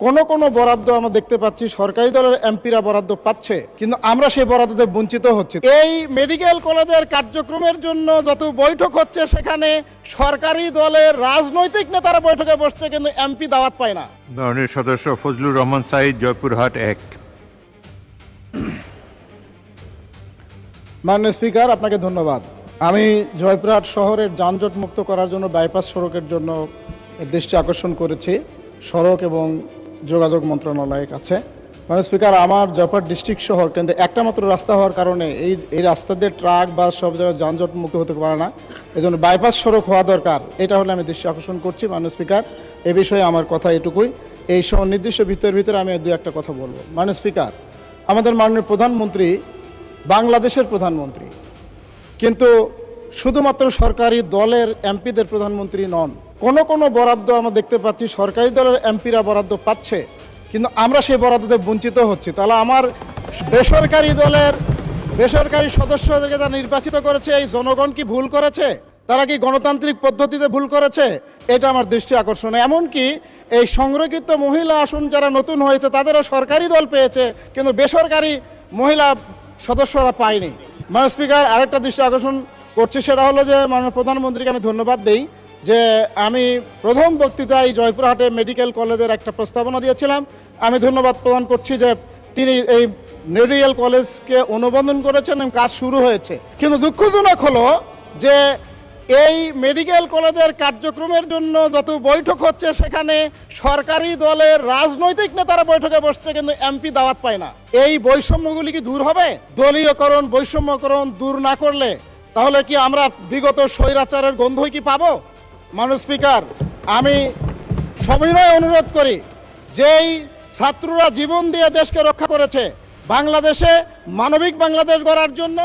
কোনো বরাদ্দ আমরা দেখতে পাচ্ছি সরকারি দলের এমপিরা বরাদ্দ পাচ্ছে, কিন্তু আমরা সেই বরাদ্দতে বঞ্চিত হচ্ছি। এই মেডিকেল কলেজের কার্যক্রমের জন্য যত বৈঠক হচ্ছে সেখানে সরকারি দলের রাজনৈতিক নেতারা বৈঠকে বসছে, কিন্তু এমপি দাওয়াত পায় না। মাননীয় সদস্য ফজলুর রহমান সাঈদ, জয়পুরহাট 1। মাননীয় স্পিকার, আপনাকে ধন্যবাদ। আমি জয়পুরহাট শহরের যানজট মুক্ত করার জন্য বাইপাস সড়কের জন্য দৃষ্টি আকর্ষণ করেছি সড়ক এবং যোগাযোগ মন্ত্রণালয়ের কাছে। মাননীয় স্পিকার, আমার জয়পুরহাট ডিস্ট্রিক্ট শহর, কিন্তু একটা মাত্র রাস্তা হওয়ার কারণে এই রাস্তা দিয়ে ট্রাক বা সব জায়গায় যানজট মুক্ত হতে পারে না। এই জন্য বাইপাস সড়ক হওয়া দরকার, এটা হলে আমি দৃষ্টি আকর্ষণ করছি। মাননীয় স্পিকার, এ বিষয়ে আমার কথা এটুকুই। এই নির্দিষ্ট ভিতরে আমি দু একটা কথা বলবো। মাননীয় স্পিকার, আমাদের মাননীয় প্রধানমন্ত্রী বাংলাদেশের প্রধানমন্ত্রী, কিন্তু শুধুমাত্র সরকারি দলের এমপিদের প্রধানমন্ত্রী নন। কোনো বরাদ্দ আমরা দেখতে পাচ্ছি সরকারি দলের এমপিরা বরাদ্দ পাচ্ছে, কিন্তু আমরা সেই বরাদ্দতে বঞ্চিত হচ্ছি। তাহলে আমার বেসরকারি সদস্যদেরকে যারা নির্বাচিত করেছে, এই জনগণ কি ভুল করেছে? তারা কি গণতান্ত্রিক পদ্ধতিতে ভুল করেছে? এটা আমার দৃষ্টি আকর্ষণ। এমনকি এই সংরক্ষিত মহিলা আসন যারা নতুন হয়েছে তাদেরও সরকারি দল পেয়েছে, কিন্তু বেসরকারি মহিলা সদস্যরা পায়নি। মাননীয় স্পিকার, আরেকটা দৃষ্টি আকর্ষণ করছি, সেটা হলো যে মাননীয় প্রধানমন্ত্রীকে আমি ধন্যবাদ দিই যে আমি প্রথম বক্তৃতায় জয়পুরহাটে মেডিকেল কলেজের একটা প্রস্তাবনা দিয়েছিলাম। আমি ধন্যবাদ প্রদান করছি যে তিনি এই মেডিকেল কলেজকে অনুমোদন করেছেন এবং কাজ শুরু হয়েছে। কিন্তু দুঃখজনক হলো যে এই মেডিকেল কলেজের কার্যক্রমের জন্য যত বৈঠক হচ্ছে সেখানে সরকারি দলের রাজনৈতিক নেতারা বৈঠকে বসছে, কিন্তু এমপি দাওয়াত পায় না। এই বৈষম্যগুলি কি দূর হবে? দলীয়করণ, বৈষম্যকরণ দূর না করলে তাহলে কি আমরা বিগত স্বৈরাচারের গন্ধই কি পাবো? মাননীয় স্পিকার, আমি সবিনয় অনুরোধ করি, যেই ছাত্ররা জীবন দিয়ে দেশকে রক্ষা করেছে বাংলাদেশে মানবিক বাংলাদেশ গড়ার জন্য,